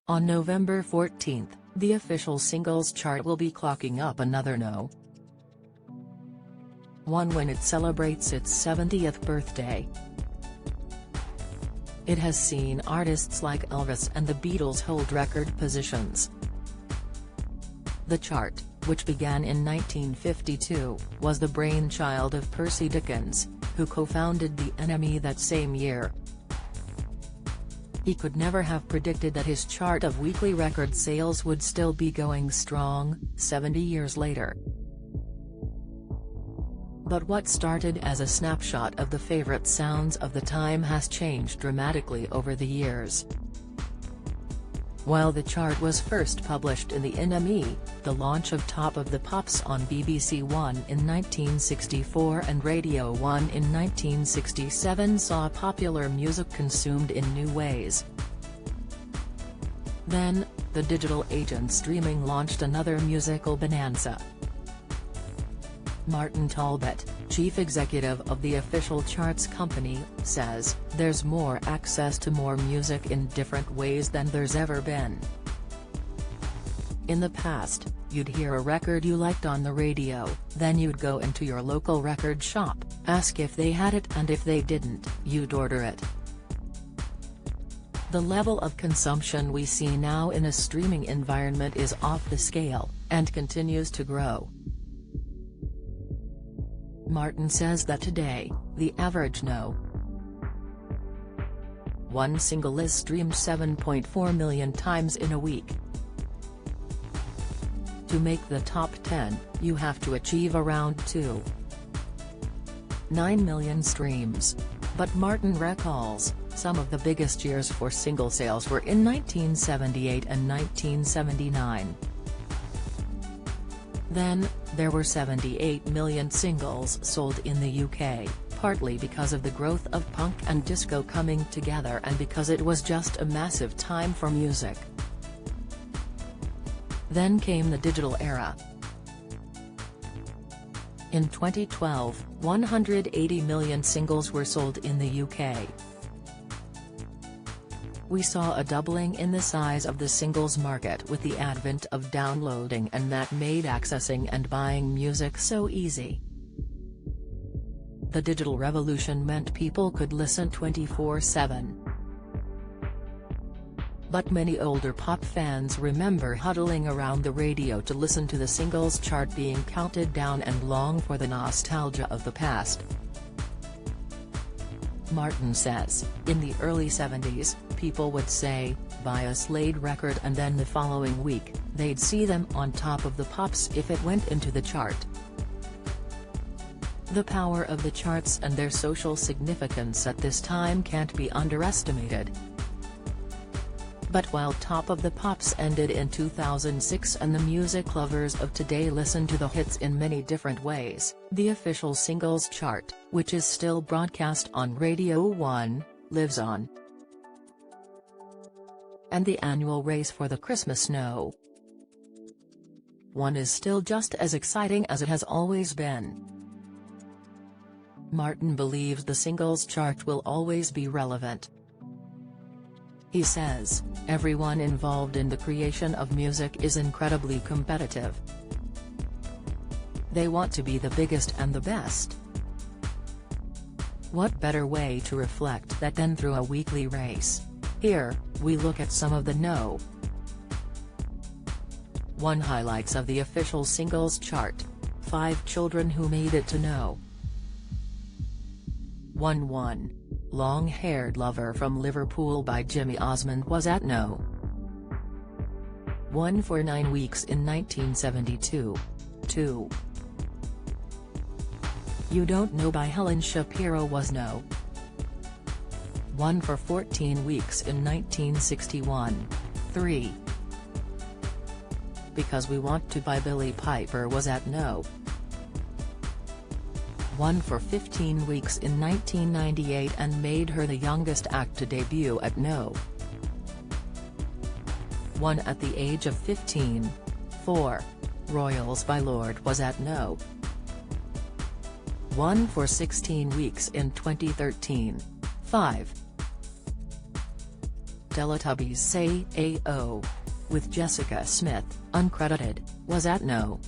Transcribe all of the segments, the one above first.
On November 14, the official singles chart will be clocking up another No. 1 when it celebrates its 70th birthday. It has seen artists like Elvis and the Beatles hold record positions. The chart, which began in 1952, was the brainchild of Percy Dickens, who co-founded the NME that same year. He could never have predicted that his chart of weekly record sales would still be going strong, 70 years later. But what started as a snapshot of the favorite sounds of the time has changed dramatically over the years. While the chart was first published in the NME, the launch of Top of the Pops on BBC One in 1964 and Radio 1 in 1967 saw popular music consumed in new ways. Then, the digital age and streaming launched another musical bonanza. Martin Talbot, chief executive of the official charts company, says, "There's more access to more music in different ways than there's ever been. In the past, you'd hear a record you liked on the radio, then you'd go into your local record shop, ask if they had it, and if they didn't, you'd order it. The level of consumption we see now in a streaming environment is off the scale, and continues to grow." Martin says that today, the average No. 1 single is streamed 7.4 million times in a week. To make the top 10, you have to achieve around 2.9 million streams. But Martin recalls, some of the biggest years for single sales were in 1978 and 1979. Then, there were 78 million singles sold in the UK, partly because of the growth of punk and disco coming together and because it was just a massive time for music. Then came the digital era. In 2012, 180 million singles were sold in the UK. We saw a doubling in the size of the singles market with the advent of downloading, and that made accessing and buying music so easy. The digital revolution meant people could listen 24/7. But many older pop fans remember huddling around the radio to listen to the singles chart being counted down and long for the nostalgia of the past. Martin says, in the early 70s, people would say, "Buy a Slade record," and then the following week, they'd see them on Top of the Pops if it went into the chart. The power of the charts and their social significance at this time can't be underestimated. But while Top of the Pops ended in 2006 and the music lovers of today listen to the hits in many different ways, the official singles chart, which is still broadcast on Radio 1, lives on. And the annual race for the Christmas No. 1 is still just as exciting as it has always been. Martin believes the singles chart will always be relevant. He says, "Everyone involved in the creation of music is incredibly competitive. They want to be the biggest and the best. What better way to reflect that than through a weekly race? Here, we look at some of the No. 1 highlights of the official singles chart. 5 children who made it to No. 1. Long-Haired Lover from Liverpool by Jimmy Osmond was at No. 1 for 9 weeks in 1972. 2. You Don't Know by Helen Shapiro was No. 1 for 14 weeks in 1961. 3. Because We Want to by Billie Piper was at No. 1 for 15 weeks in 1998 and made her the youngest act to debut at No. 1 at the age of 15. 4. Royals by Lorde was at No. 1 for 16 weeks in 2013. 5. Teletubbies Say A.O. with Jessica Smith, uncredited, was at no.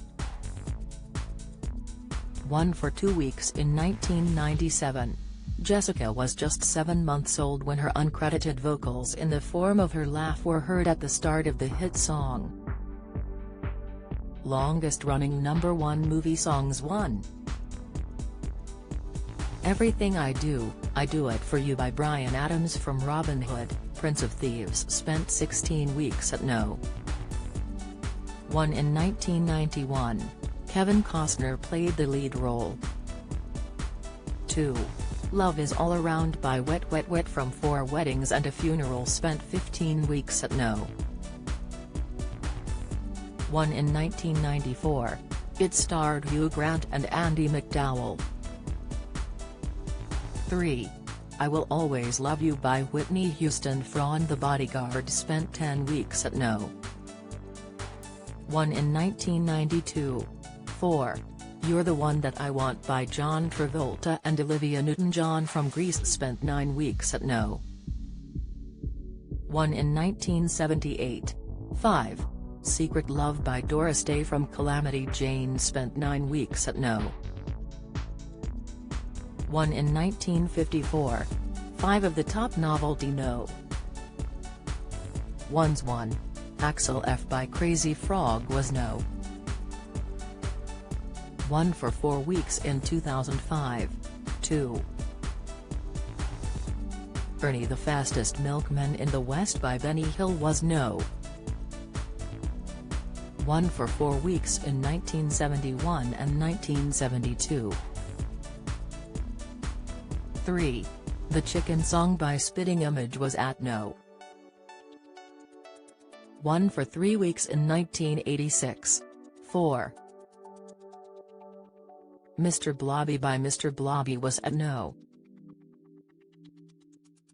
1 for 2 weeks in 1997. Jessica was just 7 months old when her uncredited vocals in the form of her laugh were heard at the start of the hit song. Longest-running #1 movie songs 1. Everything I Do It For You by Bryan Adams from Robin Hood, Prince of Thieves spent 16 weeks at no. 1 in 1991. Kevin Costner played the lead role. 2. Love Is All Around by Wet Wet Wet from 4 Weddings and a Funeral spent 15 weeks at no. 1 in 1994. It starred Hugh Grant and Andie MacDowell. 3. I Will Always Love You by Whitney Houston from The Bodyguard spent 10 weeks at no. 1 in 1992. 4. You're the One That I Want by John Travolta and Olivia Newton-John from Grease spent 9 weeks at no. 1 in 1978. 5. Secret Love by Doris Day from Calamity Jane spent 9 weeks at no. 1 in 1954. 5 of the top novelty no. 1's 1. Axel F by Crazy Frog was no. 1 for 4 weeks in 2005. 2. Ernie the Fastest Milkman in the West by Benny Hill was no. 1 for 4 weeks in 1971 and 1972. 3. The Chicken Song by Spitting Image was at no. 1 for 3 weeks in 1986. 4. Mr. Blobby by Mr. Blobby was at no.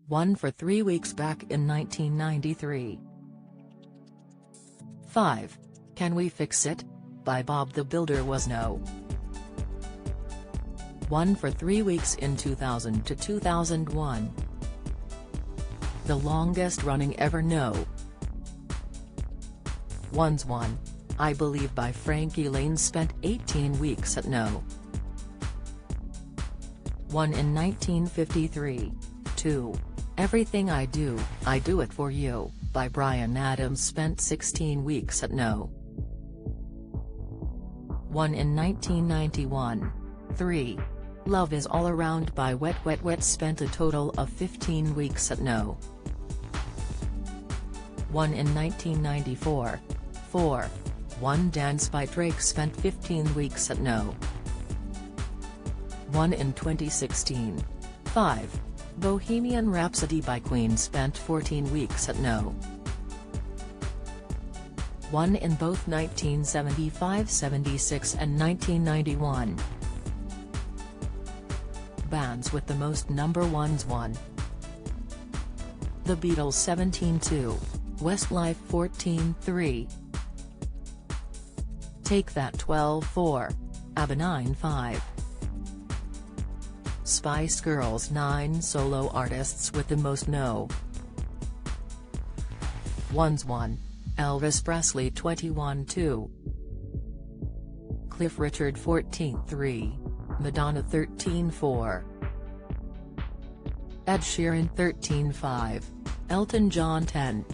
1 for 3 weeks back in 1993. 5. Can We Fix It? By Bob the Builder was no. 1 for 3 weeks in 2000 to 2001. The longest running ever no. 1's 1. I Believe by Frankie Laine spent 18 weeks at no. 1 in 1953. 2. Everything I Do It For You by Bryan Adams spent 16 weeks at no. 1 in 1991. 3. Love Is All Around by Wet Wet Wet spent a total of 15 weeks at no. 1 in 1994. 4. One Dance by Drake spent 15 weeks at no. 1 in 2016. 5. Bohemian Rhapsody by Queen spent 14 weeks at no. 1 in both 1975, 76 and 1991. Bands with the most #1's 1. The Beatles 17-2, Westlife 14-3. Take That 12-4, ABBA 9-5. Spice Girls 9 solo artists with the most no. 1's 1. Elvis Presley 21-2. Cliff Richard 14-3. Madonna 13-4. Ed Sheeran 13-5. Elton John 10.